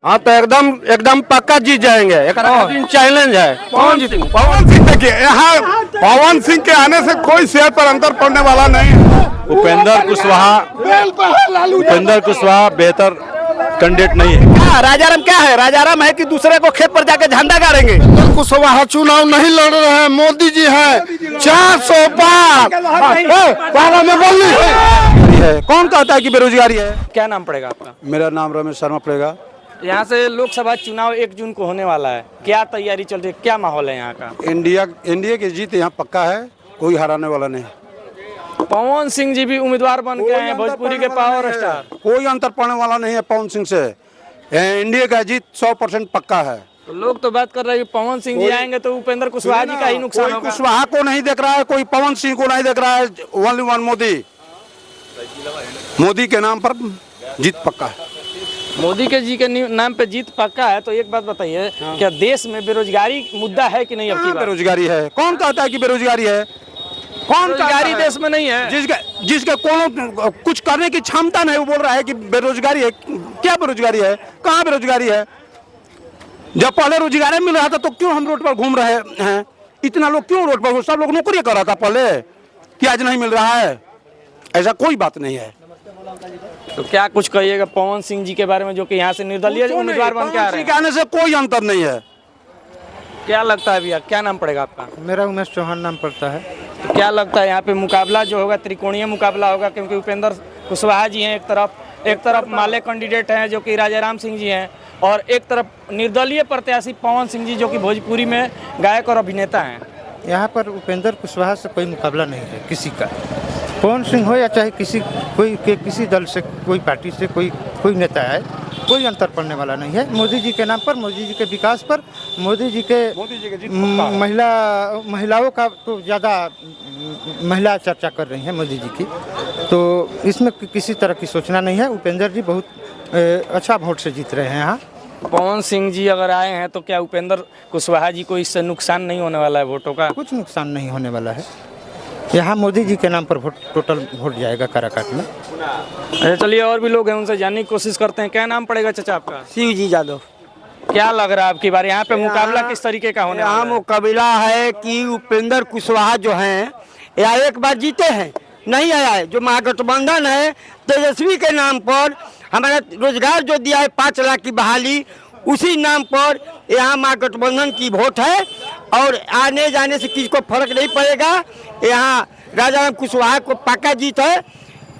हाँ तो एकदम एकदम पक्का जीत जाएंगे। एक चैलेंज है। कौन जीतेंगे? पवन सिंह देखिए, यहाँ पवन सिंह के आने से कोई सेहत पर अंतर पड़ने वाला नहीं है। उपेंद्र कुशवाहा बेहतर कैंडिडेट नहीं है। क्या राजाराम क्या है? राजाराम है कि दूसरे को खेत पर जाके झंडा गाड़ेंगे? उपेंद्र कुशवाहा चुनाव नहीं लड़ रहे हैं, मोदी जी है 400 पार में बोली है। कौन कहता है कि बेरोजगारी है? क्या नाम पड़ेगा आपका? मेरा नाम रमेश शर्मा पड़ेगा। यहाँ से लोकसभा चुनाव 1 जून को होने वाला है, क्या तैयारी चल रही है, क्या माहौल है यहाँ का? इंडिया की जीत यहाँ पक्का है, कोई हराने वाला नहीं। पवन सिंह जी भी उम्मीदवार बन के आए हैं, भोजपुरी के पावर स्टार। कोई अंतर पड़ने वाला नहीं है पवन सिंह से। इंडिया का जीत 100% पक्का है। तो लोग तो बात कर रहे हैं कि पवन सिंह जी आएंगे तो उपेंद्र कुशवाहा जी का ही नुकसान होगा। कुशवाहा को नहीं देख रहा है, कोई पवन सिंह को नहीं देख रहा है। ओनली वन मोदी के नाम पर जीत पक्का है। मोदी के जी के नाम पे जीत पक्का है। तो एक बात बताइए, क्या देश में बेरोजगारी मुद्दा है कि नहीं? अब की बेरोजगारी है। कौन कहता है कि बेरोजगारी है? कौन बेरोजगारी देश में नहीं है? जिसके कोनो कुछ करने की क्षमता नहीं, वो बोल रहा है कि बेरोजगारी है। क्या बेरोजगारी है? कहाँ बेरोजगारी है? जब पहले रोजगार मिल रहा था तो क्यों हम रोड पर घूम रहे हैं? इतना लोग क्यों रोड पर? सब लोग नौकरी कर रहा था पहले, कि आज नहीं मिल रहा है? ऐसा कोई बात नहीं है। तो क्या कुछ कहिएगा पवन सिंह जी के बारे में, जो कि यहाँ से निर्दलीय उम्मीदवार बन के आ रहे हैं? आने से कोई अंतर नहीं है। क्या लगता है भैया, क्या नाम पड़ेगा आपका? मेरा उमेश चौहान नाम पड़ता है। तो क्या लगता है यहाँ पे मुकाबला जो होगा त्रिकोणीय मुकाबला होगा, क्योंकि उपेंद्र कुशवाहा जी हैं एक तरफ माले कैंडिडेट हैं जो कि राजाराम सिंह जी हैं, और एक तरफ निर्दलीय प्रत्याशी पवन सिंह जी जो कि भोजपुरी में गायक और अभिनेता हैं। यहाँ पर उपेंद्र कुशवाहा से कोई मुकाबला नहीं है किसी का। पवन सिंह हो या चाहे किसी दल से, कोई पार्टी से कोई नेता है, कोई अंतर पड़ने वाला नहीं है। मोदी जी के नाम पर, मोदी जी के विकास पर, मोदी जी के महिलाओं का तो ज़्यादा महिला चर्चा कर रही हैं मोदी जी की, तो इसमें किसी तरह की सोचना नहीं है। उपेंद्र जी बहुत अच्छा वोट से जीत रहे हैं यहाँ। पवन सिंह जी अगर आए हैं तो क्या उपेंद्र कुशवाहा जी को इससे नुकसान नहीं होने वाला है वोटों का? कुछ नुकसान नहीं होने वाला है। यहाँ मोदी जी के नाम पर टोटल वोट जाएगा काराकाट में। अच्छा चलिए, और भी लोग हैं, उनसे जानने की कोशिश करते हैं। क्या नाम पड़ेगा चाचा आपका? शिव जी यादव। क्या लग रहा है आपकी बार यहाँ पे मुकाबला किस तरीके का होने वाला है? मुकाबला है कि उपेंद्र कुशवाहा जो हैं या एक बार जीते हैं, नहीं आया है। जो महागठबंधन है तेजस्वी के नाम पर हमारा रोजगार जो दिया है 5 लाख की बहाली, उसी नाम पर यहाँ महागठबंधन की वोट है, और आने जाने से किसी को फर्क नहीं पड़ेगा। यहाँ राजाराम कुशवाहा को पक्का जीत है।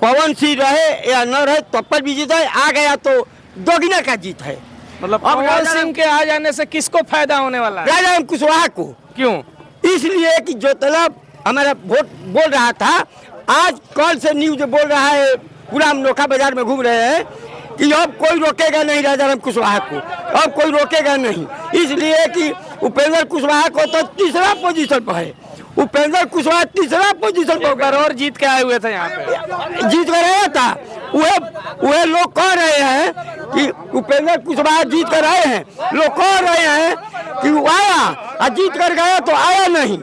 पवन सिंह रहे या न रहे तब पर भी जीत है, आ गया तो दोगुना का जीत है। मतलब पवन सिंह के आ जाने से किसको फायदा होने वाला है? राजाराम कुशवाहा को। क्यों? इसलिए कि जो तलब हमारा वोट बोल रहा था, आज कल से न्यूज बोल रहा है, पूरा हम नोखा बाजार में घूम रहे हैं कि अब कोई रोकेगा नहीं राजाराम कुशवाहा को, अब कोई रोकेगा नहीं। इसलिए कि उपेंद्र कुशवाहा को तो तीसरा पोजीशन पर है। उपेंद्र कुशवाहा तीसरा पोजीशन पर और जीत के आए हुए थे यहाँ पे, जीत कर आया था। वह लोग कह रहे हैं कि उपेंद्र कुशवाहा जीत कर आए हैं, लोग कह रहे हैं कि वो आया और जीत कर गया तो आया नहीं,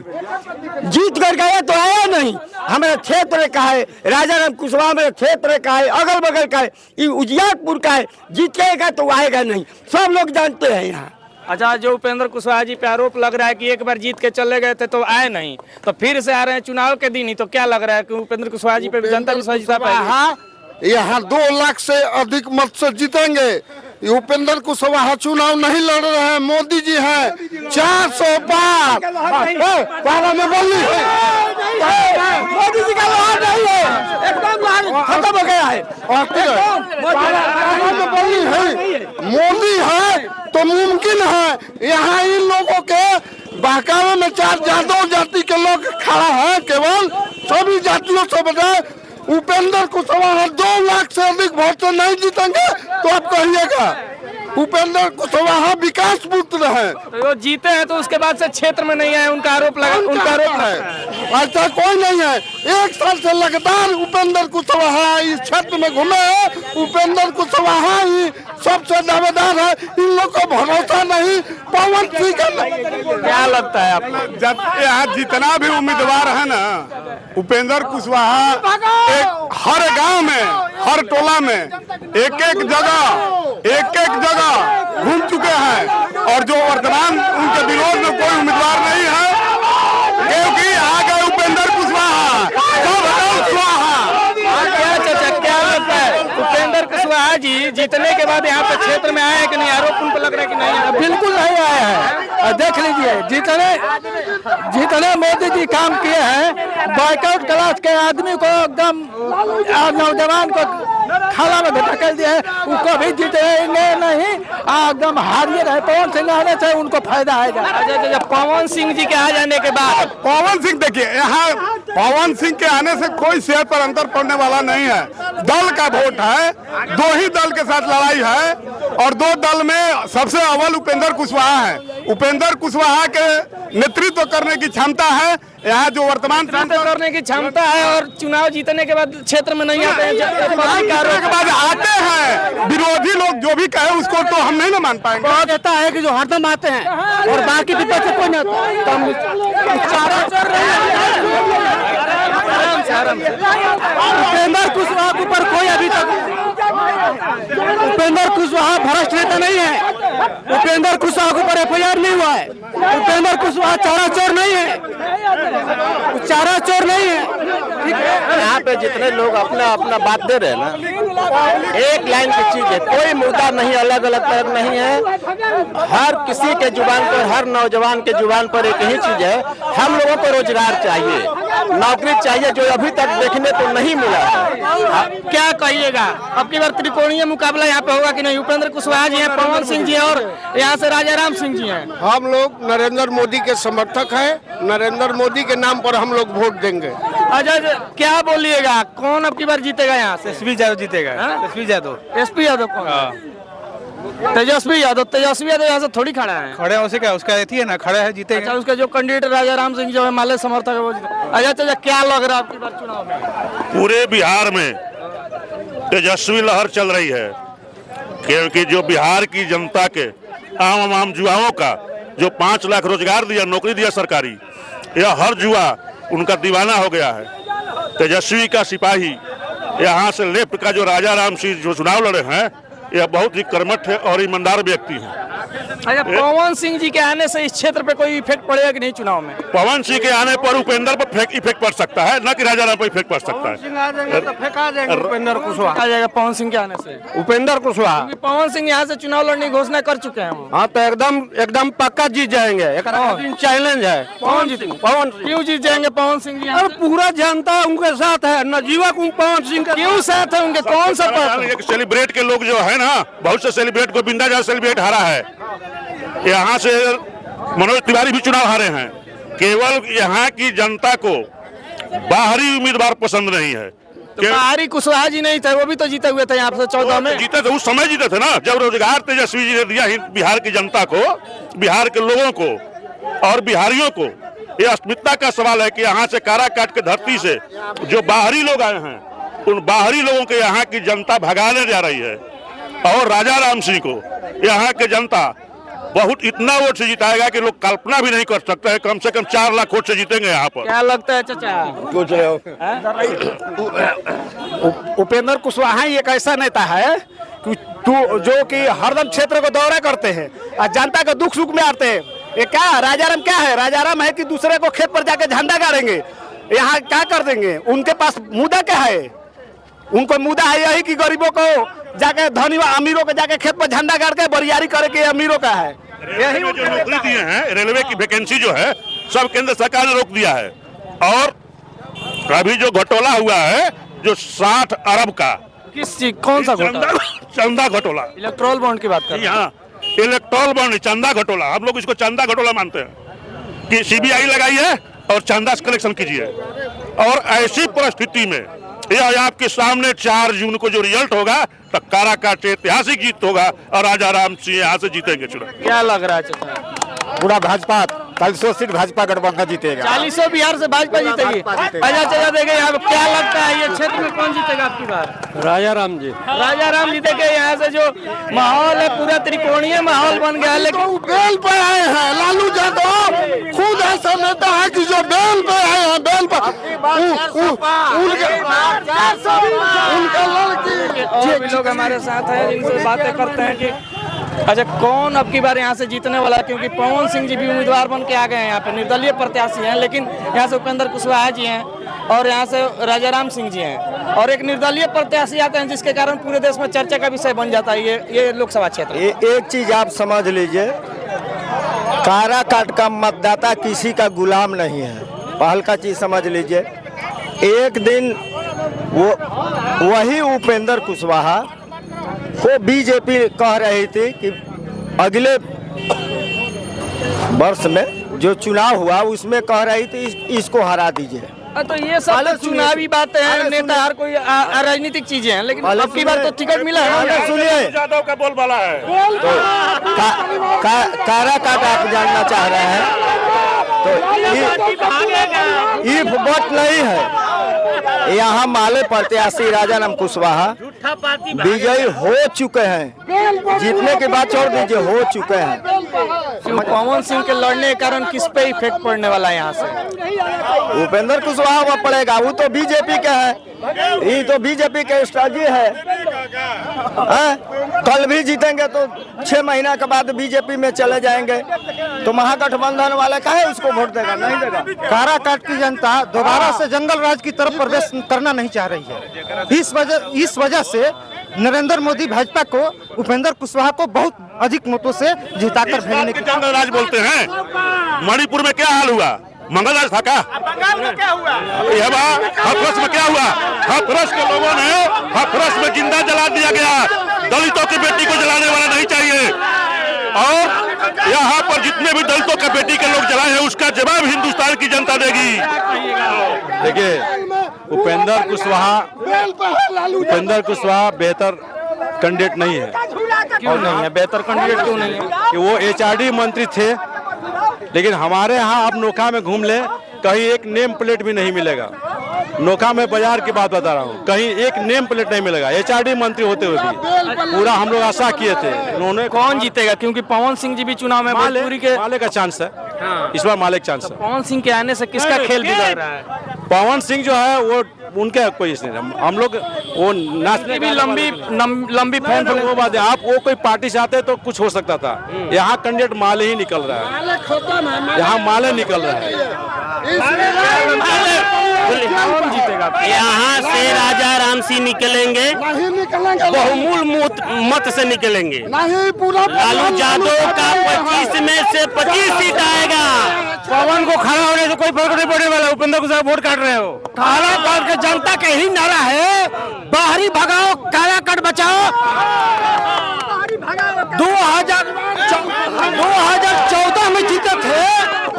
जीत कर गया तो आया नहीं। हमारे क्षेत्र का है राजाराम कुशवाहा, मेरे क्षेत्र का है, अगल बगल का है, ये उजियारपुर का है। जीतेगा तो आएगा नहीं, सब लोग जानते हैं यहाँ। अच्छा, जो उपेंद्र कुशवाहा जी पे आरोप लग रहा है कि एक बार जीत के चले गए थे तो आए नहीं, तो फिर से आ रहे हैं चुनाव के दिन ही, तो क्या लग रहा है कि उपेंद्र कुशवाहा जी पे जनता विश्वास जिता पाएगी? यहाँ 2 लाख से अधिक मत से जीतेंगे। उपेंद्र कुशवाहा चुनाव नहीं लड़ रहे हैं, मोदी जी है 400 पार में बोली मोदी जी का लहर नहीं है, एकदम खत्म हो गया है। बोली है मोदी है तो मुमकिन है। यहाँ इन लोगों के बहकावे में 4 जातों जाति के लोग खड़ा है, केवल सभी जातियों से बजाय उपेंद्र कुशवाहा 2 लाख से अधिक वोट से नहीं जीतेंगे तो आप कहिएगा उपेंद्र कुशवाहा विकास पुत्र है। तो वो जीते हैं तो उसके बाद से क्षेत्र में नहीं आए, उनका आरोप है। ऐसा कोई नहीं है। 1 साल से लगातार उपेंद्र कुशवाहा इस क्षेत्र में घूमे हैं। उपेंद्र कुशवाहा ही सबसे दावेदार है, इन लोग को भरोसा नहीं। पवन सिंह क्या लगता है आपको? यहाँ जितना भी उम्मीदवार है ना, उपेंद्र कुशवाहा हर गांव में, हर टोला में, एक एक जगह जीतने के बाद यहाँ पे क्षेत्र में आए कि नहीं, आरोप उन पर लग रहा है कि नहीं आया? बिल्कुल नहीं आया है। और देख लीजिए जितने मोदी जी काम किए हैं, बैकआउट क्लास के आदमी को एकदम नौजवान को खाला में धकेल दिया है, उनको भी जीतेंगे नहीं, एकदम हारिए रहे। पवन सिंह आने से उनको फायदा आएगा। अच्छा, पवन सिंह जी के आ जाने के बाद पवन सिंह देखिए, यहाँ पवन सिंह के आने से कोई सेहत पर अंतर पड़ने वाला नहीं है। दल का वोट है, दो ही दल के साथ लड़ाई है और दो दल में सबसे अव्वल उपेंद्र कुशवाहा है। उपेंद्र कुशवाहा के नेतृत्व करने की क्षमता है। यहाँ जो वर्तमान नेतृत्व करने की क्षमता है और चुनाव जीतने के बाद क्षेत्र में नहीं आते हैं। के बाद आते हैं, विरोधी लोग जो भी कहे उसको तो हम नहीं ना मान पाएंगे। बहुत देता है कि जो हरदम आते हैं और बाकी विपक्ष से कोई नहीं उपेंद्र कुशवाहा के ऊपर कोई अभी तक उपेंद्र कुशवाहा भ्रष्ट नेता नहीं है। उपेंद्र कुशवाहा के ऊपर FIR नहीं हुआ है। उपेंद्र कुशवाहा चारा चोर नहीं है, चारा चोर नहीं है। ठीक है, यहाँ पे जितने लोग अपना अपना बात दे रहे हैं ना, एक लाइन की चीज है, कोई मुद्दा नहीं अलग अलग तरह नहीं है। हर किसी के जुबान पर, हर नौजवान के जुबान पर एक ही चीज है, हम लोगों को रोजगार चाहिए, नौकरी चाहिए, जो अभी तक देखने को नहीं मिला। क्या कहिएगा, अब की बार त्रिकोणीय मुकाबला यहाँ पे होगा कि नहीं? उपेंद्र कुशवाहा जी हैं, पवन सिंह जी हैं और यहाँ से राजाराम सिंह जी हैं। हम लोग नरेंद्र मोदी के समर्थक हैं। नरेंद्र मोदी के नाम पर हम लोग वोट देंगे। अच्छा, क्या बोलिएगा, कौन अब की बार जीतेगा यहाँ से? तेजस्वी यादव जीतेगा। तेजस्वी यादव, SP यादव कौन? तेजस्वी यादव यहाँ से थोड़ी खड़ा है। खड़े हो सके, उसका है ना, खड़ा है, जीतेगा। अच्छा, उसका जो कैंडिडेट राजाराम सिंह जो है माले समर्थक है वो जीतेगा। अच्छा, क्या लग रहा है आपकी बार चुनाव में? पूरे बिहार में तेजस्वी लहर चल रही है, क्योंकि जो बिहार की जनता के आम युवाओं का जो 5 लाख रोजगार दिया, नौकरी दिया सरकारी, यह हर युवा उनका दीवाना हो गया है। तेजस्वी का सिपाही यहाँ से लेफ्ट का जो राजाराम सिंह जो चुनाव लड़े हैं, यह बहुत ही कर्मठ है और ईमानदार व्यक्ति है। अच्छा, पवन सिंह जी के आने से इस क्षेत्र पे कोई इफेक्ट पड़ेगा कि नहीं चुनाव में? पवन सिंह के आने पर उपेंद्र पर इफेक्ट पड़ सकता है, न कि राजाराम पर इफेक्ट पड़ सकता है। उपेंद्र कुशवाहा आ जाएगा पवन सिंह के आने से। उपेंद्र कुशवाहा, क्योंकि पवन सिंह यहाँ से चुनाव लड़ने की घोषणा कर चुके हैं वो। हाँ तो एकदम पक्का जीत जाएंगे। चैलेंज है, कौन जीतेंगे? पवन। क्यों जीत जाएंगे पवन सिंह जी? और पूरा जनता उनके साथ है, नवयुवक पवन सिंह का क्यों साथ है उनके? कौन सा एक सेलिब्रेट के लोग जो है ना, बहुत से सेलिब्रेट, गोविंदा जहाँ सेलिब्रेट हारा है, यहाँ से मनोज तिवारी भी चुनाव हारे हैं। केवल यहाँ की जनता को बाहरी उम्मीदवार पसंद नहीं है। तो बाहरी कुशवाहा जी नहीं थे, वो भी तो जीते हुए थे यहाँ से 14 में। जीते थे, उस समय जीते थे ना, जब रोजगार तेजस्वी जी ने दिया बिहार की जनता को, बिहार के लोगों को और बिहारियों को। ये अस्मिता का सवाल है कि यहाँ से काराकाट के धरती से जो बाहरी लोग आए हैं, उन बाहरी लोगों के यहाँ की जनता भगाने जा रही है। और राजाराम सिंह को यहाँ के जनता बहुत इतना वोट से जिताएगा कि लोग कल्पना भी नहीं कर सकते हैं। कम से कम 4 लाख वोट से जीतेंगे यहाँ पर। क्या लगता है चाचा? उपेंद्र कुशवाहा एक ऐसा नेता है कि जो कि हरदम क्षेत्र को दौरा करते हैं और जनता के दुख सुख में आते हैं। ये क्या राजाराम क्या है? राजाराम है कि दूसरे को खेत पर जाके झंडा गाड़ेंगे, यहाँ क्या कर देंगे? उनके पास मुद्दा क्या है? उनको मुद्दा है यही कि गरीबों को जाके, धनी अमीरों को जाके खेत पर झंडा गाड़ के बरियारी करे के अमीरों का है। यही जो नौकरी दिए हैं, रेलवे की वैकेंसी जो है सब केंद्र सरकार ने रोक दिया है। और अभी जो घोटाला हुआ है जो 60 अरब का, किस चीज, कौन सा घोटाला? चंदा घोटाला, इलेक्ट्रोल बॉन्ड की बात कर रहे हैं। यहाँ इलेक्ट्रोल बॉन्ड, चंदा घोटाला, हम लोग इसको चंदा घोटाला मानते हैं कि CBI लगाई है और चंदा कलेक्शन कीजिए। और ऐसी परिस्थिति में यह आपके सामने 4 जून को जो रिजल्ट होगा, तो काराकाट से ऐतिहासिक जीत होगा और राजाराम सिंह यहाँ से जीतेंगे चुनाव। क्या लग रहा है चाचा? पूरा भाजपा 40 सीट भाजपा गठबंधन जीतेगा। 40 बिहार से भाजपा जीतेगी। अच्छा चाचा देखिए, यहाँ पे क्या लगता है ये क्षेत्र में कौन जीतेगा आपकी बार? राजाराम जी, राजाराम जीतेंगे। यहाँ से जो माहौल है पूरा त्रिकोणीय माहौल बन गया है। लेकिन बेल पे आए हैं लालू यादव, खुद ऐसा नेता है कि जो बेल पे आए हैं, बेल पर उनका लड़की। और भी लोग हमारे साथ हैं जिनसे बातें करते हैं कि अच्छा कौन अब की बार यहाँ से जीतने वाला है, क्योंकि पवन सिंह जी भी उम्मीदवार बन के आ गए हैं, यहाँ पे निर्दलीय प्रत्याशी हैं। लेकिन यहाँ से उपेंद्र कुशवाहा जी हैं और यहाँ से राजाराम सिंह जी हैं। और एक निर्दलीय प्रत्याशी आते हैं जिसके कारण पूरे देश में चर्चा का विषय बन जाता है ये लोकसभा क्षेत्र। एक चीज आप समझ लीजिए, काराकाट का मतदाता किसी का गुलाम नहीं है। पहल का चीज समझ लीजिए, एक दिन वो वही उपेंद्र कुशवाहा को बीजेपी कह रही थी कि अगले वर्ष में जो चुनाव हुआ उसमें कह रही थी इसको हरा दीजिए। तो ये सब तो चुनावी बातें हैं, नेता हर कोई राजनीतिक चीजें हैं, लेकिन अब की बार तो टिकट मिला है। सुनिए, यादव का बोलबाला है तो काराकाट आप जानना चाह रहे हैं तो इफ वोट नहीं है। यहाँ माले प्रत्याशी राजाराम कुशवाहा विजयी हो चुके हैं, जीतने के बाद छोड़ दीजिए, हो चुके हैं। पवन सिंह के लड़ने के कारण किस पे इफेक्ट पड़ने वाला है यहाँ से? उपेंद्र कुशवाहा वो पड़ेगा, वो तो बीजेपी के है, ये तो बीजेपी के स्ट्रेटजी है। कल भी जीतेंगे तो 6 महीना के बाद बीजेपी में चले जाएंगे, तो महागठबंधन वाले कहे उसको वोट देगा, नहीं देगा। काराकाट की जनता दोबारा से जंगल राज की तरफ प्रवेश करना नहीं चाह रही है। इस वजह से नरेंद्र मोदी भाजपा को उपेंद्र कुशवाहा को बहुत अधिक मतों से जिताकर भेजने की। जंगल राज बोलते हैं। मणिपुर में क्या हाल हुआ? मंगल राज था क्या? यह हाथरस में क्या हुआ? हाथरस के लोगों ने हाथरस में जिंदा जला दिया गया। दलितों की बेटी को जलाने वाला नहीं चाहिए, और यहाँ पर जितने भी दलितों के बेटी के लोग जलाए हैं उसका जवाब हिंदुस्तान की जनता देगी। देखिए, उपेंद्र कुशवाहा बेहतर कैंडिडेट नहीं है। क्यों नहीं है बेहतर कैंडिडेट? क्यों नहीं है? कि वो एचआरडी मंत्री थे, लेकिन हमारे यहाँ आप नोखा में घूम ले, कहीं एक नेम प्लेट भी नहीं मिलेगा। नोखा में बाजार की बात बता रहा हूँ, कहीं एक नेम प्लेट नहीं मिलेगा। एचआरडी मंत्री होते हुए भी पूरा हम लोग आशा किए थे। उन्होंने कौन जीतेगा? क्योंकि पवन सिंह जी भी चुनाव में भोजपुरी के माले का चांस है। इस बार माले का चांस है। पवन सिंह के आने से किसका खेल बिगड़ रहा है? पवन सिंह जो है वो उनका कोई इसलिए हम लोग वो नाचने भी लंबी फैन वो बात है। आप वो कोई पार्टी से आते तो कुछ हो सकता था। यहाँ कैंडिडेट माले ही निकल रहा है, यहाँ माले निकल रहा है। कौन जीतेगा? यहाँ से राजा राम सिंह निकलेंगे, नहीं निकलेंगे, बहुमूल मत से निकलेंगे। नहीं पूरा लालू यादव का 25 में से 25 सीट आएगा। पवन को खड़ा होने से कोई फर्क नहीं पड़ने वाला। उपेंद्र को वोट काट रहे हो। काराकाट के जनता के ही नारा है, बाहरी भगाओ, काराकाट बचाओ। 2014 में जीते थे।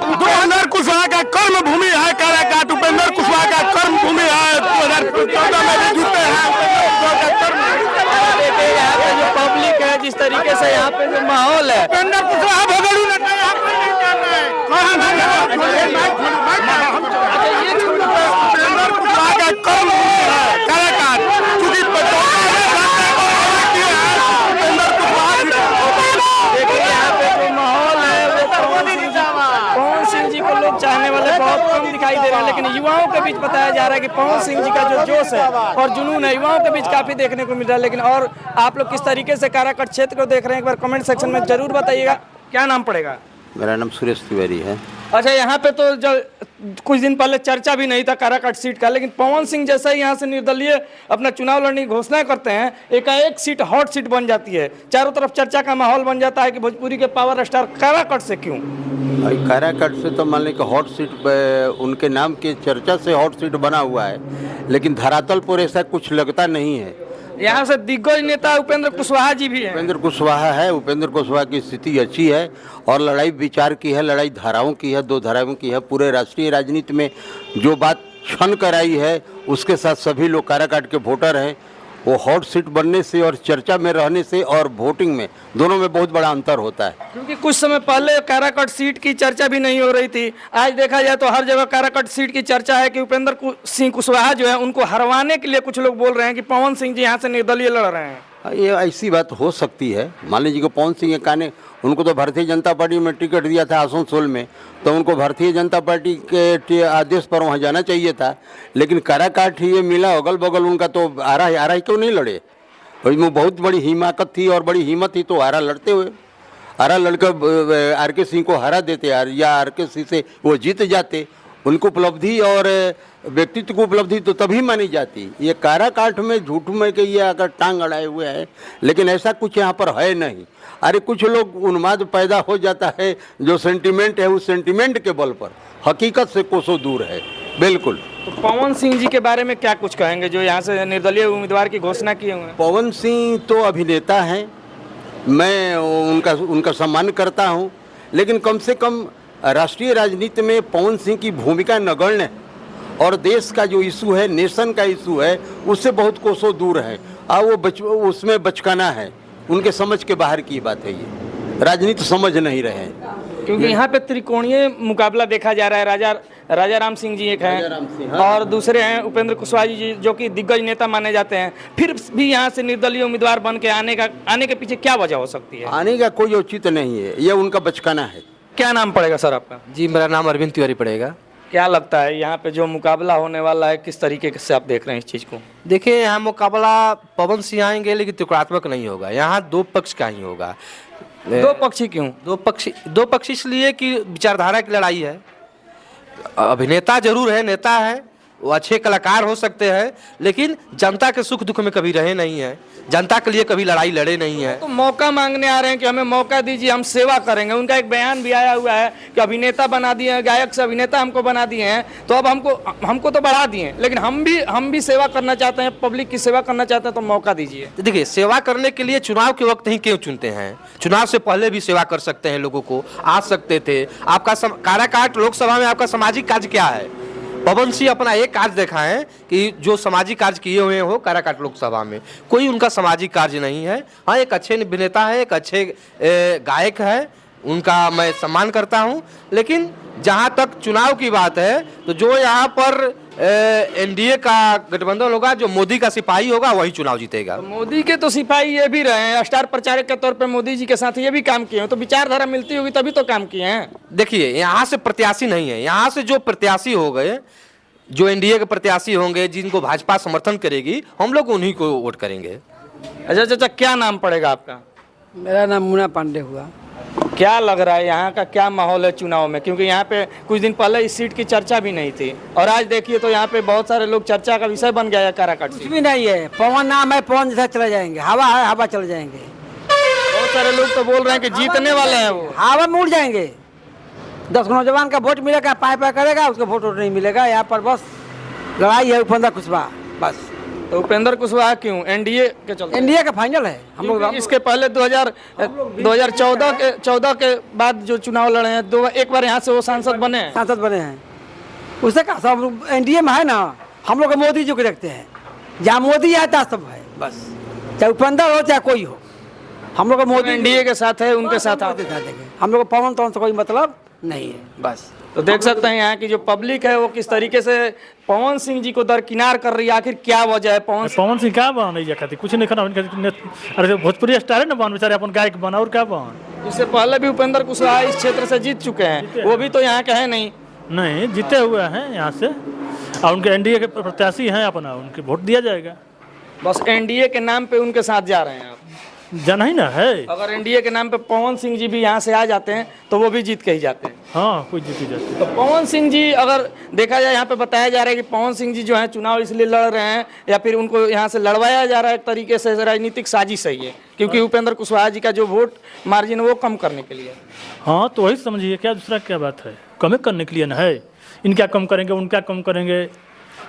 उपेंद्र कुशवाहा का कर्म भूमि है काराकाट। उपेंद्र कुशवाहा का कर्म भूमि है। 2014 में भी जीते हैं। यहाँ पे जो पब्लिक है, जिस तरीके से यहाँ पे जो माहौल है, उपेंद्र कुशवाहा भगड़ू नेता यहाँ पर नहीं कर रहे। उपेंद्र कुशवाहा का कर्म भूमि है काराकाट, क्योंकि यहाँ पे जो माहौल है वो पवन सिंह जी को लोग चाहने वाले बहुत कम दिखाई दे रहे हैं, लेकिन युवाओं के बीच बताया जा रहा है कि पवन सिंह जी का जो जोश है और जुनून है युवाओं के बीच काफी देखने को मिल रहा है। लेकिन और आप लोग किस तरीके से काराकाट क्षेत्र को देख रहे हैं, एक बार कमेंट सेक्शन में जरूर बताइएगा। क्या नाम पड़ेगा? मेरा नाम सुरेश तिवारी है। अच्छा, यहाँ पे तो जो कुछ दिन पहले चर्चा भी नहीं था काराकाट सीट का, लेकिन पवन सिंह जैसा ही यहाँ से निर्दलीय अपना चुनाव लड़ने की घोषणा करते हैं, एकाएक सीट हॉट सीट बन जाती है। चारों तरफ चर्चा का माहौल बन जाता है कि भोजपुरी के पावर स्टार काराकाट से क्यों? काराकाट से तो मान लें कि हॉट सीट उनके नाम के चर्चा से हॉट सीट बना हुआ है, लेकिन धरातल पर ऐसा कुछ लगता नहीं है। यहाँ से दिग्गज नेता उपेंद्र कुशवाहा जी भी हैं। उपेंद्र कुशवाहा है। उपेंद्र कुशवाहा की स्थिति अच्छी है और लड़ाई विचार की है, लड़ाई धाराओं की है, 2 धाराओं की है। पूरे राष्ट्रीय राजनीति में जो बात क्षण कराई है उसके साथ सभी लोग काराकाट के वोटर हैं। वो हॉट सीट बनने से और चर्चा में रहने से और वोटिंग में दोनों में बहुत बड़ा अंतर होता है। क्योंकि कुछ समय पहले काराकाट सीट की चर्चा भी नहीं हो रही थी। आज देखा जाए तो हर जगह काराकाट सीट की चर्चा है कि उपेंद्र सिंह कुशवाहा जो है उनको हरवाने के लिए कुछ लोग बोल रहे हैं कि पवन सिंह जी यहाँ से निर्दलीय लड़ रहे हैं। ये ऐसी बात हो सकती है। मान लीजिए कि पवन सिंह काने उनको तो भारतीय जनता पार्टी में टिकट दिया था आसनसोल में, तो उनको भारतीय जनता पार्टी के आदेश पर वहाँ जाना चाहिए था, लेकिन काराकाट ही ये मिला। अगल बगल उनका तो आरा क्यों नहीं लड़े? उसमें बहुत बड़ी हिमाकत थी और बड़ी हिम्मत थी, तो आरा लड़ते हुए आरा लड़कर आर के सिंह को हरा देते या आर के सिंह से वो जीत जाते। उनको उपलब्धि और व्यक्तित्व को उपलब्धि तो तभी मानी जाती। ये काराकाट में झूठ में कि ये अगर टांग अड़ाए हुए हैं, लेकिन ऐसा कुछ यहाँ पर है नहीं। अरे कुछ लोग उन्माद पैदा हो जाता है, जो सेंटिमेंट है उस सेंटिमेंट के बल पर हकीकत से कोसों दूर है। बिल्कुल। तो पवन सिंह जी के बारे में क्या कुछ कहेंगे जो यहाँ से निर्दलीय उम्मीदवार की घोषणा किए हुए हैं? पवन सिंह तो अभिनेता हैं, मैं उनका सम्मान करता हूं, लेकिन कम से कम राष्ट्रीय राजनीति में पवन सिंह की भूमिका नगण्य है और देश का जो इशू है, नेशन का इशू है, उससे बहुत कोसों दूर है। वो उसमें बचकाना है, उनके समझ के बाहर की बात है। ये राजनीति समझ नहीं रहे हैं, क्योंकि यहाँ पे त्रिकोणीय मुकाबला देखा जा रहा है। राजा राम सिंह जी एक हैं और दूसरे हैं उपेंद्र कुशवाहा जी, जो कि दिग्गज नेता माने जाते हैं। फिर भी यहाँ से निर्दलीय उम्मीदवार बन के आने के पीछे क्या वजह हो सकती है? आने का कोई औचित नहीं है, यह उनका बचकाना है। क्या नाम पड़ेगा सर आपका? जी, मेरा नाम अरविंद तिवारी पड़ेगा। क्या लगता है यहाँ पे जो मुकाबला होने वाला है, किस तरीके से आप देख रहे हैं इस चीज़ को? देखिए, यहाँ मुकाबला पवन सिंह आएंगे, लेकिन त्रिकोणात्मक नहीं होगा। यहाँ दो पक्ष का ही होगा। दो पक्षी क्यों? दो पक्ष इसलिए कि विचारधारा की लड़ाई है। अभिनेता जरूर है, नेता है, वो अच्छे कलाकार हो सकते हैं, लेकिन जनता के सुख दुख में कभी रहे नहीं है, जनता के लिए कभी लड़ाई लड़े नहीं है। तो मौका मांगने आ रहे हैं कि हमें मौका दीजिए, हम सेवा करेंगे। उनका एक बयान भी आया हुआ है कि अभिनेता बना दिए हैं, गायक से अभिनेता हमको बना दिए हैं, तो अब हमको तो बढ़ा दिए, लेकिन हम भी सेवा करना चाहते हैं, पब्लिक की सेवा करना चाहते हैं, तो मौका दीजिए। देखिए, सेवा करने के लिए चुनाव के वक्त ही क्यों चुनते हैं? चुनाव से पहले भी सेवा कर सकते हैं, लोगों को आ सकते थे। आपका काराकाट लोकसभा में आपका सामाजिक कार्य क्या है? पवन सिंह अपना एक कार्य दिखाएं कि जो सामाजिक कार्य किए हुए हो काराकाट लोकसभा में। कोई उनका सामाजिक कार्य नहीं है। हाँ, एक अच्छे अभिनेता है, एक अच्छे गायक है, उनका मैं सम्मान करता हूं, लेकिन जहां तक चुनाव की बात है तो जो यहाँ पर एनडीए का गठबंधन होगा, जो मोदी का सिपाही होगा, वही चुनाव जीतेगा। तो मोदी के तो सिपाही ये भी रहे हैं, स्टार प्रचारक के तौर पर मोदी जी के साथ ये भी काम किए हैं, तो विचारधारा मिलती होगी तभी तो काम किए हैं। देखिए, यहाँ से प्रत्याशी नहीं है, यहाँ से जो प्रत्याशी हो गए, जो एनडीए के प्रत्याशी होंगे, जिनको भाजपा समर्थन करेगी, हम लोग उन्हीं को वोट करेंगे। अच्छा, क्या नाम पड़ेगा आपका? मेरा नाम मुन्ना पांडे हुआ। क्या लग रहा है यहाँ का क्या माहौल है चुनाव में? क्योंकि यहाँ पे कुछ दिन पहले इस सीट की चर्चा भी नहीं थी और आज देखिए तो यहाँ पे बहुत सारे लोग चर्चा का विषय बन गया है काराकाट। कुछ भी नहीं है, पवन नाम है, पवन जैसा चले जाएंगे, हवा है, हवा चले जाएंगे। बहुत सारे लोग तो बोल रहे हैं कि जीतने वाले हैं वो। हवा में उड़ जाएंगे। 10 नौजवान का वोट मिलेगा, पाए करेगा, उसको वोट नहीं मिलेगा। यहाँ पर बस लड़ाई है उपेंद्र कुशवाहा, बस। तो उपेंद्र कुशवाहा क्यों? एनडीए के चलते? एनडीए का फाइनल है हम लोग। इसके पहले 2014 के बाद जो चुनाव लड़े हैं, एक बार यहाँ से वो सांसद बने हैं। उससे कहा सब एनडीए में है ना, हम लोग मोदी जी को देखते हैं, जहाँ मोदी आता सब है, बस। चाहे उपेंद्र हो चाहे कोई हो, हम लोग मोदी एनडीए के साथ है, उनके साथ हम लोग पवन तो से कोई मतलब नहीं है, बस। तो देख सकते हैं यहाँ की जो पब्लिक है वो किस तरीके से पवन सिंह जी को दरकिनार कर रही है। आखिर क्या वजह है? पवन सिंह क्या बन खाती कुछ नहीं करना। अरे भोजपुरी स्टार है ना, बन बेचारे अपन गायक बना, और क्या बन। इससे पहले भी उपेंद्र कुशवाहा इस क्षेत्र से जीत चुके हैं, वो भी तो यहाँ के हैं नहीं जीते हुए हैं यहाँ से, और उनके एनडीए के प्रत्याशी हैं अपना, उनके वोट दिया जाएगा। बस एनडीए के नाम पे उनके साथ जा रहे हैं आप? जाना ही ना है। अगर एनडीए के नाम पे पवन सिंह जी भी यहाँ से आ जाते हैं तो वो भी जीत के ही जाते हैं। हाँ, कोई जीत ही जाते हैं। तो पवन सिंह जी, अगर देखा जाए यहाँ पे बताया जा रहा है कि पवन सिंह जी जो है चुनाव इसलिए लड़ रहे हैं या फिर उनको यहाँ से लड़वाया जा रहा है, एक तरीके से राजनीतिक साजिश है ये, क्योंकि उपेंद्र कुशवाहा जी का जो वोट मार्जिन वो कम करने के लिए। हाँ, तो वही समझिए, क्या दूसरा क्या बात है? कम करने के लिए ना है। इनका कम करेंगे, उनका कम करेंगे,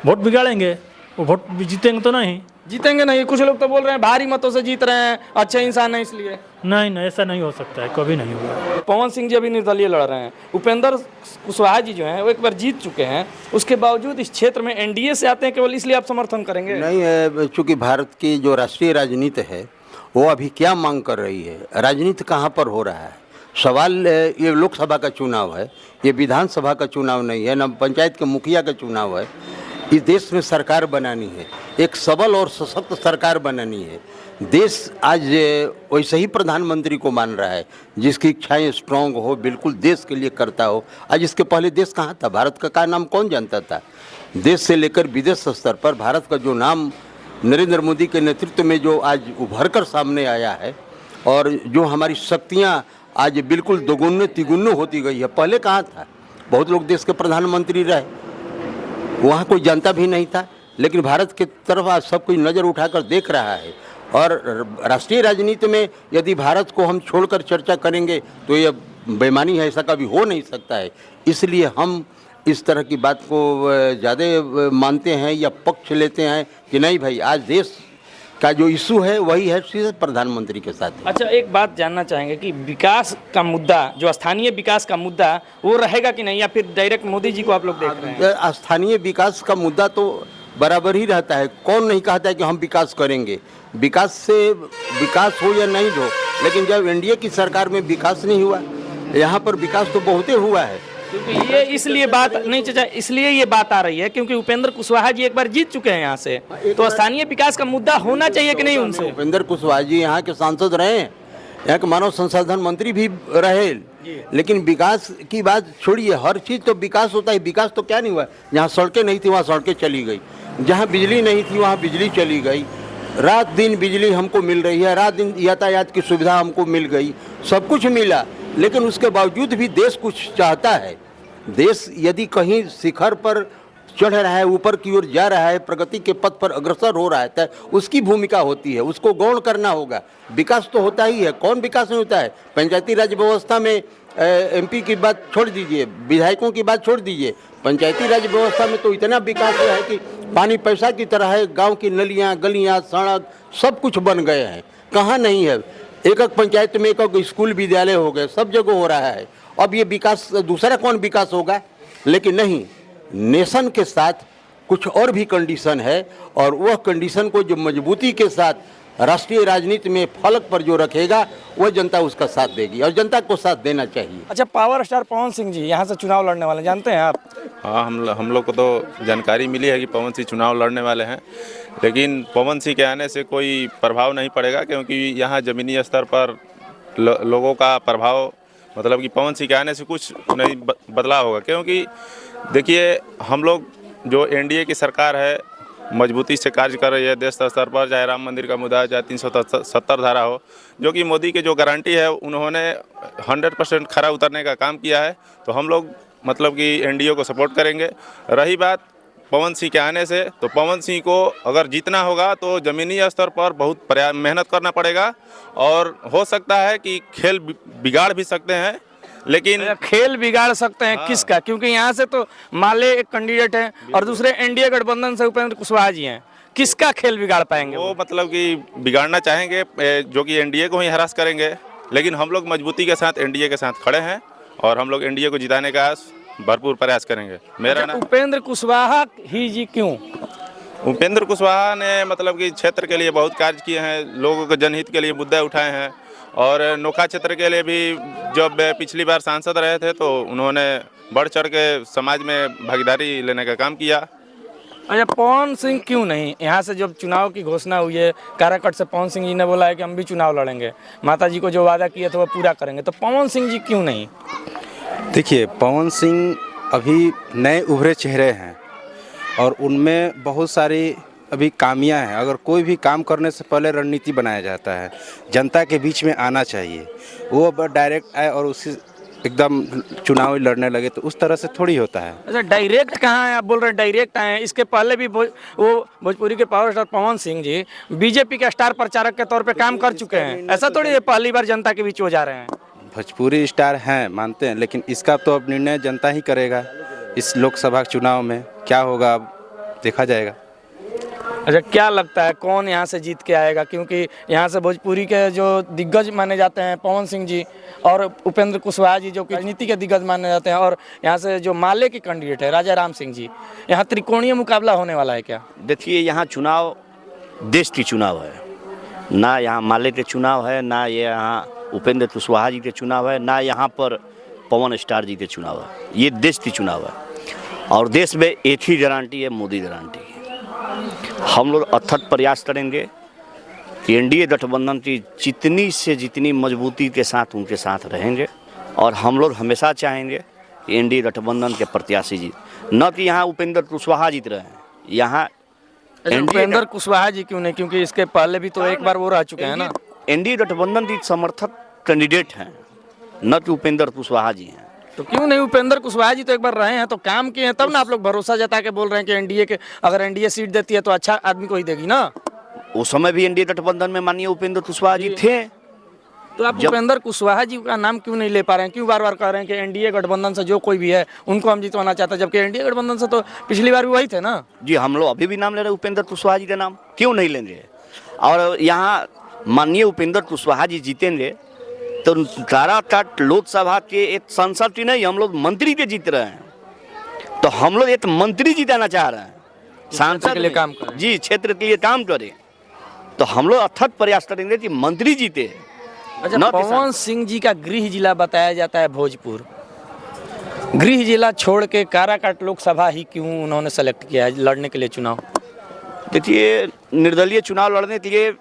वोट बिगाड़ेंगे, वो वोट जीतेंगे तो नहीं। जीतेंगे नहीं। कुछ लोग तो बोल रहे हैं भारी मतों से जीत रहे हैं, अच्छे इंसान है इसलिए। नहीं, ऐसा नहीं हो सकता है, कभी नहीं होगा। पवन सिंह जी अभी निर्दलीय लड़ रहे हैं, उपेंद्र कुशवाहा जी जो हैं वो एक बार जीत चुके हैं, उसके बावजूद इस क्षेत्र में एनडीए से आते हैं केवल, इसलिए आप समर्थन करेंगे? नहीं, चूँकि भारत की जो राष्ट्रीय राजनीति है वो अभी क्या मांग कर रही है, राजनीति कहाँ पर हो रहा है। सवाल ये लोकसभा का चुनाव है, ये विधानसभा का चुनाव नहीं है, न पंचायत के मुखिया का चुनाव है। इस देश में सरकार बनानी है, एक सबल और सशक्त सरकार बनानी है। देश आज वैसे ही प्रधानमंत्री को मान रहा है, जिसकी इच्छाएं स्ट्रांग हो, बिल्कुल देश के लिए करता हो। आज इसके पहले देश कहाँ था? भारत का नाम कौन जानता था? देश से लेकर विदेश स्तर पर भारत का जो नाम नरेंद्र मोदी के नेतृत्व में जो आज उभर कर सामने आया है, और जो हमारी शक्तियाँ आज बिल्कुल दोगुने तिगुने होती गई है। पहले कहाँ था? बहुत लोग देश के प्रधानमंत्री रहे, वहाँ कोई जनता भी नहीं था, लेकिन भारत की तरफ आज सब कोई नज़र उठाकर देख रहा है। और राष्ट्रीय राजनीति में यदि भारत को हम छोड़कर चर्चा करेंगे तो ये बेईमानी है, ऐसा कभी हो नहीं सकता है। इसलिए हम इस तरह की बात को ज़्यादा मानते हैं या पक्ष लेते हैं कि नहीं भाई, आज देश का जो इशू है वही है सीधे प्रधानमंत्री के साथ। अच्छा, एक बात जानना चाहेंगे कि विकास का मुद्दा, जो स्थानीय विकास का मुद्दा, वो रहेगा कि नहीं, या फिर डायरेक्ट मोदी जी को आप लोग देख रहे हैं? स्थानीय विकास का मुद्दा तो बराबर ही रहता है। कौन नहीं कहता है कि हम विकास करेंगे, विकास से विकास हो या नहीं हो, लेकिन जब एनडीए की सरकार में विकास नहीं हुआ, यहाँ पर विकास तो बहुत हुआ है। क्योंकि ये इसलिए बात नहीं चाचा, इसलिए ये बात आ रही है क्योंकि उपेंद्र कुशवाहा जी एक बार जीत चुके हैं यहाँ से, तो स्थानीय विकास का मुद्दा होना चाहिए कि नहीं उनसे? उपेंद्र कुशवाहा जी यहाँ के सांसद रहे हैं, यहाँ के मानव संसाधन मंत्री भी रहे, लेकिन विकास की बात छोड़िए, हर चीज़ तो विकास होता है। विकास तो क्या नहीं हुआ, जहाँ सड़कें नहीं थी वहाँ सड़कें चली गई, जहाँ बिजली नहीं थी वहाँ बिजली चली गई, रात दिन बिजली हमको मिल रही है, रात दिन यातायात की सुविधा हमको मिल गई, सब कुछ मिला। लेकिन उसके बावजूद भी देश कुछ चाहता है। देश यदि कहीं शिखर पर चढ़ रहा है, ऊपर की ओर जा रहा है, प्रगति के पथ पर अग्रसर हो रहा है, तो उसकी भूमिका होती है, उसको गौण करना होगा। विकास तो होता ही है, कौन विकास नहीं होता है? पंचायती राज व्यवस्था में एमपी की बात छोड़ दीजिए, विधायकों की बात छोड़ दीजिए, पंचायती राज व्यवस्था में तो इतना विकास हुआ है कि पानी पैसा की तरह है। गांव की नलियां, गलियां, सड़क सब कुछ बन गए हैं, कहाँ नहीं है। एक एक पंचायत में एक एक स्कूल विद्यालय हो गए, सब जगह हो रहा है। अब ये विकास दूसरा कौन विकास होगा? लेकिन नहीं, नेशन के साथ कुछ और भी कंडीशन है, और वह कंडीशन को जो मजबूती के साथ राष्ट्रीय राजनीति में फलक पर जो रखेगा वह जनता उसका साथ देगी, और जनता को साथ देना चाहिए। अच्छा, पावर स्टार पवन सिंह जी यहाँ से चुनाव लड़ने वाले, जानते हैं आप? हाँ, हम लोग को तो जानकारी मिली है कि पवन सिंह चुनाव लड़ने वाले हैं, लेकिन पवन सिंह के आने से कोई प्रभाव नहीं पड़ेगा, क्योंकि यहाँ ज़मीनी स्तर पर लोगों का प्रभाव, मतलब कि पवन सिंह के आने से कुछ नहीं बदलाव होगा। क्योंकि देखिए, हम लोग जो एनडीए की सरकार है मजबूती से कार्य कर रही है देश स्तर पर, चाहे राम मंदिर का मुद्दा, चाहे 370 धारा हो, जो कि मोदी की जो गारंटी है उन्होंने 100% खरा उतरने का काम किया है। तो हम लोग मतलब कि एनडीए को सपोर्ट करेंगे। रही बात पवन सिंह के आने से, तो पवन सिंह को अगर जीतना होगा तो ज़मीनी स्तर पर बहुत मेहनत करना पड़ेगा, और हो सकता है कि खेल बिगाड़ भी सकते हैं, लेकिन खेल बिगाड़ सकते हैं किसका? क्योंकि यहाँ से तो माले एक कैंडिडेट हैं और दूसरे एनडीए गठबंधन से उपेंद्र कुशवाहा जी हैं, किसका खेल बिगाड़ पाएंगे? वो मतलब कि बिगाड़ना चाहेंगे, जो कि एनडीए को ही हरास करेंगे। लेकिन हम लोग मजबूती के साथ एनडीए के साथ खड़े हैं, और हम लोग एनडीए को जिताने का भरपूर प्रयास करेंगे। मेरा नाम उपेंद्र कुशवाहा ही जी। क्यों? उपेंद्र कुशवाहा ने मतलब कि क्षेत्र के लिए बहुत कार्य किए हैं, लोगों के जनहित के लिए मुद्दे उठाए हैं, और नोखा क्षेत्र के लिए भी जब पिछली बार सांसद रहे थे तो उन्होंने बढ़ चढ़ के समाज में भागीदारी लेने का काम किया। अच्छा, पवन सिंह क्यों नहीं? यहाँ से जब चुनाव की घोषणा हुई है काराकट से, पवन सिंह जी ने बोला है कि हम भी चुनाव लड़ेंगे, माता जी को जो वादा किया था वो पूरा करेंगे, तो पवन सिंह जी क्यों नहीं? देखिए, पवन सिंह अभी नए उभरे चेहरे हैं, और उनमें बहुत सारी अभी कामियां हैं। अगर कोई भी काम करने से पहले रणनीति बनाया जाता है, जनता के बीच में आना चाहिए। वो अब डायरेक्ट आए और उसी एकदम चुनाव लड़ने लगे, तो उस तरह से थोड़ी होता है। अच्छा, डायरेक्ट कहाँ है? आप बोल रहे हैं डायरेक्ट आए हैं। इसके पहले भी वो भोजपुरी के power star Pawan Singh ji BJP के स्टार प्रचारक के तौर पे काम कर चुके हैं। ऐसा थोड़ी है पहली बार जनता के बीच हो जा रहे हैं। भोजपुरी स्टार हैं, मानते हैं, लेकिन इसका तो अब निर्णय जनता ही करेगा। इस लोकसभा चुनाव में क्या होगा अब देखा जाएगा। अच्छा, क्या लगता है कौन यहाँ से जीत के आएगा? क्योंकि यहाँ से भोजपुरी के जो दिग्गज माने जाते हैं पवन सिंह जी और उपेंद्र कुशवाहा जी, जो कि राजनीति के दिग्गज माने जाते हैं, और यहाँ से जो माले के कैंडिडेट है राजा राम सिंह जी, यहाँ त्रिकोणीय मुकाबला होने वाला है क्या? देखिए, यहाँ चुनाव देश की चुनाव है, ना यहाँ माले के चुनाव है, ना ये यहाँ उपेंद्र कुशवाहा जी के चुनाव है, ना यहाँ पर पवन स्टार जी के चुनाव है। ये देश की चुनाव है, और देश में एक ही गारंटी है, मोदी गारंटी। हम लोग अथक प्रयास करेंगे कि एनडीए गठबंधन की जितनी से जितनी मजबूती के साथ उनके साथ रहेंगे, और हम लोग हमेशा चाहेंगे कि एनडीए गठबंधन के प्रत्याशी जीत, न कि यहाँ उपेंद्र कुशवाहा जीत रहे हैं। यहाँ उपेंद्र कुशवाहा जी क्यों नहीं? क्योंकि इसके पहले भी तो एक बार वो रह चुके हैं ना। एनडीए गठबंधन की समर्थक कैंडिडेट हैं, न कि उपेंद्र कुशवाहा जी हैं। तो क्यों नहीं? उपेंद्र कुशवाहा जी तो एक बार रहे हैं तो काम किए हैं, तब ना आप लोग भरोसा जता के बोल रहे हैं कि एनडीए के, अगर एनडीए सीट देती है तो अच्छा आदमी को ही देगी ना। उस समय भी एनडीए गठबंधन में माननीय उपेंद्र कुशवाहा जी थे। तो आप उपेंद्र कुशवाहा जी का नाम क्यों नहीं ले पा रहे हैं? क्यों बार बार कह रहे हैं कि एनडीए गठबंधन से जो कोई भी है उनको हम जितवाना चाहते हैं, जबकि एनडीए गठबंधन से तो पिछली बार भी वही थे ना। जी हम लोग अभी भी नाम ले रहे हैं उपेंद्र कुशवाहा जी का नाम, क्यों नहीं लेंगे? और यहाँ माननीय उपेंद्र कुशवाहा जी जीतेंगे तो काराकाट लोकसभा के एक सांसद ही नहीं, हम लोग मंत्री के जीत रहे हैं, तो हम लोग एक मंत्री जिताना चाह रहे हैं, सांसद के लिए काम करें। जी क्षेत्र के लिए काम करें, तो हम लोग अथक प्रयास करेंगे कि मंत्री जीते। अच्छा, पवन सिंह जी का गृह जिला बताया जाता है भोजपुर, गृह जिला छोड़ के काराकाट लोकसभा ही क्यों उन्होंने सेलेक्ट किया है लड़ने के लिए चुनाव? देखिए, निर्दलीय चुनाव लड़ने के लिए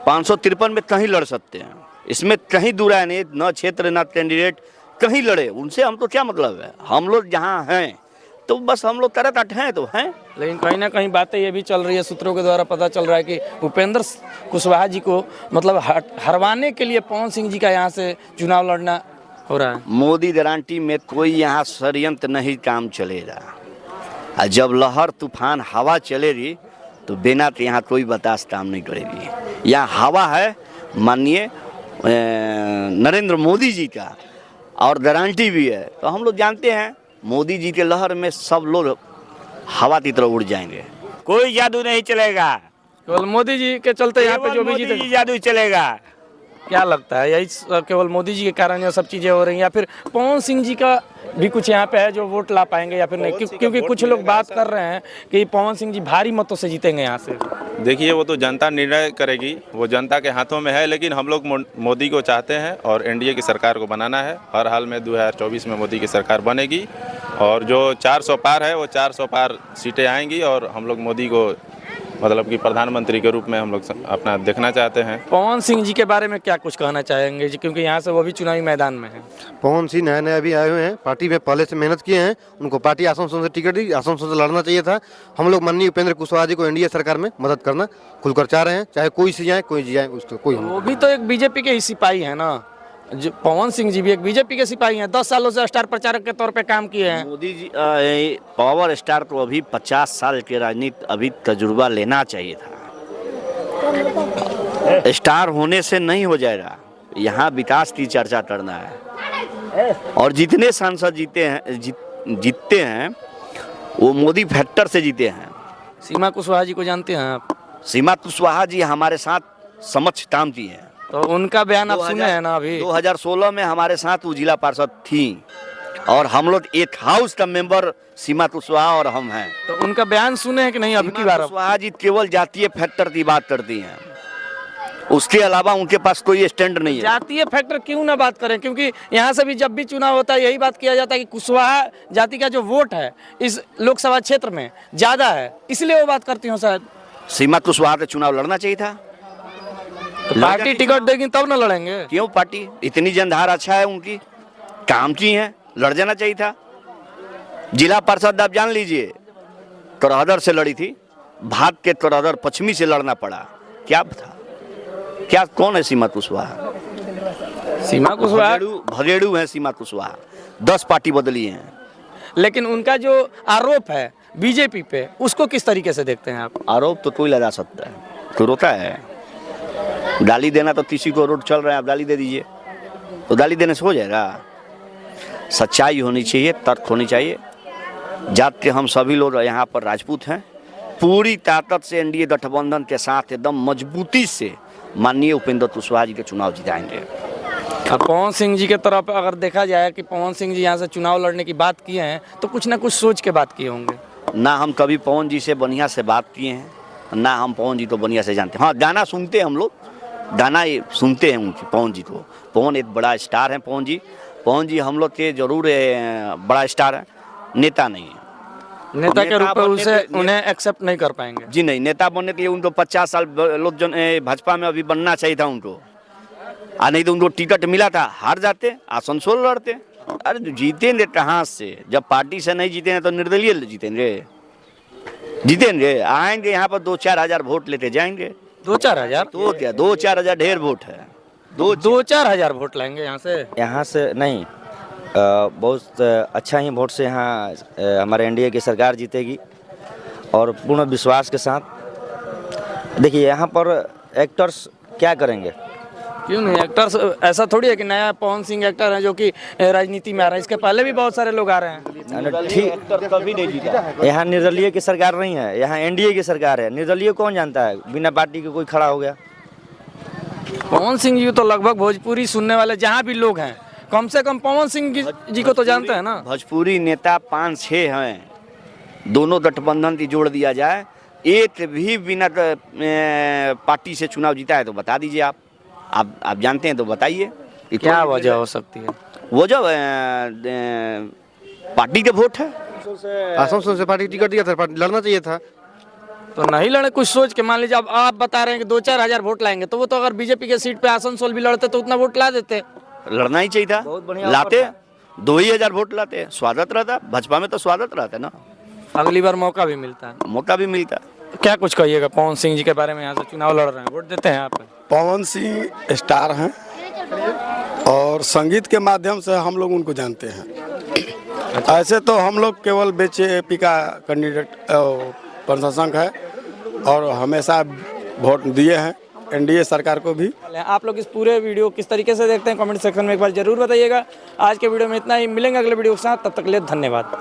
553 में कहीं लड़ सकते हैं, इसमें कहीं दूरा नहीं, न क्षेत्र न कैंडिडेट, कहीं लड़े, उनसे हम तो क्या मतलब है? हम लोग जहाँ हैं तो बस हम लोग काराकाट हैं तो हैं। लेकिन कहीं ना कहीं बातें ये भी चल रही है, सूत्रों के द्वारा पता चल रहा है कि उपेंद्र कुशवाहा जी को मतलब हरवाने के लिए पवन सिंह जी का यहाँ से चुनाव लड़ना हो रहा है। मोदी गारंटी में कोई यहाँ षड्यंत्र नहीं काम चलेगा, और जब लहर तूफान हवा चलेगी तो बिना तो यहाँ कोई बतास काम नहीं करेगी। यहाँ हवा है माननीय नरेंद्र मोदी जी का, और गारंटी भी है, तो हम लोग जानते हैं मोदी जी के लहर में सब लोग हवा की तरह उड़ जाएंगे। कोई जादू नहीं चलेगा, केवल मोदी जी के चलते यहाँ पे जो भी जीते जादू चलेगा। क्या लगता है यही केवल मोदी जी के कारण ये सब चीजें हो रही हैं, या फिर पवन सिंह जी का भी कुछ यहाँ पे है जो वोट ला पाएंगे या फिर नहीं? क्योंकि कुछ लोग बात कर रहे हैं कि पवन सिंह जी भारी मतों से जीतेंगे यहाँ से। देखिए, वो तो जनता निर्णय करेगी, वो जनता के हाथों में है, लेकिन हम लोग मोदी को चाहते हैं और एनडीए की सरकार को बनाना है। हर हाल में 2024 में मोदी की सरकार बनेगी और जो 400 पार है वो 400 पार सीटें आएंगी और हम लोग मोदी को मतलब कि प्रधानमंत्री के रूप में हम लोग अपना देखना चाहते हैं। पवन सिंह जी के बारे में क्या कुछ कहना चाहेंगे जी, क्योंकि यहाँ से वो भी चुनावी मैदान में है? पवन सिंह नया नया अभी आए हुए हैं, पार्टी में पहले से मेहनत किए हैं, उनको पार्टी आसनसोल से टिकट दी, आसनसोल से लड़ना चाहिए था। हम लोग माननीय उपेंद्र कुशवाहा जी को एनडीए सरकार में मदद करना खुलकर चाह रहे हैं, चाहे कोई सी जाए कोई जाए, उसको कोई। वो भी तो एक बीजेपी के ही सिपाही है ना, जो पवन सिंह जी भी एक बीजेपी के सिपाही हैं, 10 सालों से स्टार प्रचारक के तौर पे काम किए हैं। मोदी जी पावर स्टार को अभी 50 साल के राजनीति अभी तजुर्बा लेना चाहिए था। स्टार होने से नहीं हो जाएगा, यहाँ विकास की चर्चा करना है, और जितने सांसद जीतते हैं वो मोदी फैक्टर से जीते हैं। सीमा कुशवाहा जी को जानते हैं आप? सीमा कुशवाहा जी हमारे साथ समक्ष काम की हैं, तो उनका बयान आप सुने हैं ना? अभी 2016 में हमारे साथ वो जिला पार्षद थी और हम लोग एक हाउस का मेंबर सीमा कुशवाहा और हम हैं। तो उनका बयान सुने हैं कि नहीं? अब की बार कुशवाहा जी केवल जातीय फैक्टर की बात करती हैं, उसके अलावा उनके पास कोई स्टैंड नहीं है। जातीय फैक्टर क्यों ना बात करें, क्योंकि यहाँ से भी जब भी चुनाव होता है यही बात किया जाता है कि कुशवाहा जाति का जो वोट है इस लोकसभा क्षेत्र में ज्यादा है, इसलिए वो बात करती हूँ शायद। सीमा कुशवाहा का चुनाव लड़ना चाहिए था, तो पार्टी टिकट देगी तब ना लड़ेंगे? क्यों? पार्टी इतनी जनधार अच्छा है, उनकी काम की है, लड़ जाना चाहिए था। जिला पार्षद आप जान लीजिए करहदर से लड़ी थी, भाग के करहदर पश्चिमी से लड़ना पड़ा, क्या था? क्या कौन है सीमा कुशवाहा? सीमा कुशवाहा भगेड़ू है सीमा कुशवाहा, 10 पार्टी बदली हैं। लेकिन उनका जो आरोप है बीजेपी पे, उसको किस तरीके से देखते हैं आप? आरोप तो कोई लगा सकता है, कोई रोता है? गाली देना तो किसी को रोड चल रहा है, आप गाली दे दीजिए, तो गाली देने से हो जाएगा? सच्चाई होनी चाहिए, तर्क होनी चाहिए। जात के हम सभी लोग यहाँ पर राजपूत हैं, पूरी ताकत से एनडीए गठबंधन के साथ एकदम मजबूती से माननीय उपेंद्र कुशवाहा जी के चुनाव जिताएंगे। पवन सिंह जी के तरफ अगर देखा जाए कि पवन सिंह जी यहाँ से चुनाव लड़ने की बात किए हैं तो कुछ ना कुछ सोच के बात किए होंगे। ना हम कभी पवन जी से बढ़िया से बात किए हैं, ना हम पवन जी तो बढ़िया से जानते हैं। हाँ, गाना सुनते हैं हम लोग, गाना सुनते हैं उनकी, पवन जी को। पवन एक बड़ा स्टार है, पवन जी हम लोग के जरूर बड़ा स्टार है, नेता नहीं है। नेता के रूप में उसे उन्हें एक्सेप्ट नहीं कर पाएंगे जी, नहीं। नेता बनने के लिए उनको 50 साल लोग भाजपा में अभी बनना चाहिए था उनको, नहीं तो उनको टिकट मिला था, हार जाते, आसनसोल लड़ते। अरे जीतेंगे कहाँ से? जब पार्टी से नहीं जीतेंगे तो निर्दलीय जीतेंगे, आएंगे यहाँ पर 2-4 हजार वोट लेते जाएंगे। 2-4 हजार? तो क्या 2-4 हजार ढेर वोट है, 2-4 हजार वोट लाएंगे यहाँ से? यहाँ से नहीं, बहुत अच्छा ही वोट से यहाँ हमारे एनडीए की सरकार जीतेगी और पूर्ण विश्वास के साथ। देखिए यहाँ पर एक्टर्स क्या करेंगे, क्यों नहीं एक्टर्स, ऐसा थोड़ी है कि नया पवन सिंह एक्टर है जो कि राजनीति में आ रहा है, इसके पहले भी बहुत सारे लोग आ रहे हैं। ठीक, यहाँ निर्दलीय की सरकार नहीं है, यहाँ एनडीए की सरकार है। निर्दलीय कौन जानता है, बिना पार्टी के कोई खड़ा हो गया। पवन सिंह जी तो लगभग भोजपुरी सुनने वाले जहाँ भी लोग हैं कम से कम पवन सिंह जी को तो जानते हैं ना। भोजपुरी नेता 5-6 हैं, दोनों गठबंधन की जोड़ दिया जाए, एक भी बिना पार्टी से चुनाव जीता है तो बता दीजिए। आप जानते हैं तो बताइए क्या वजह हो सकती है। वो जो पार्टी के वोट है। आसनसोल से पार्टी टिकट दिया था, पार्टी लड़ना चाहिए था तो नहीं लड़े, कुछ सोच के। मान लीजिए अब आप बता रहे हैं कि 2-4 हज़ार वोट लाएंगे, तो वो तो अगर बीजेपी के सीट पे आसनसोल भी लड़ते तो उतना वोट ला देते। लड़ना ही चाहिए था, लाते 2,000 वोट लाते, स्वागत रहता। भाजपा में तो स्वागत रहता है ना, अगली बार मौका भी मिलता है। मौका भी मिलता। क्या कुछ कहिएगा पवन सिंह जी के बारे में, यहाँ से चुनाव लड़ रहे हैं, वोट देते हैं आप? पवन सिंह स्टार हैं और संगीत के माध्यम से हम लोग उनको जानते हैं। ऐसे तो हम लोग केवल बीजेपी का कैंडिडेट प्रशासक है और हमेशा वोट दिए हैं एनडीए सरकार को भी। आप लोग इस पूरे वीडियो किस तरीके से देखते हैं कमेंट सेक्शन में एक बार जरूर बताइएगा। आज के वीडियो में इतना ही, मिलेंगे अगले वीडियो के साथ, तब तक के लिए धन्यवाद।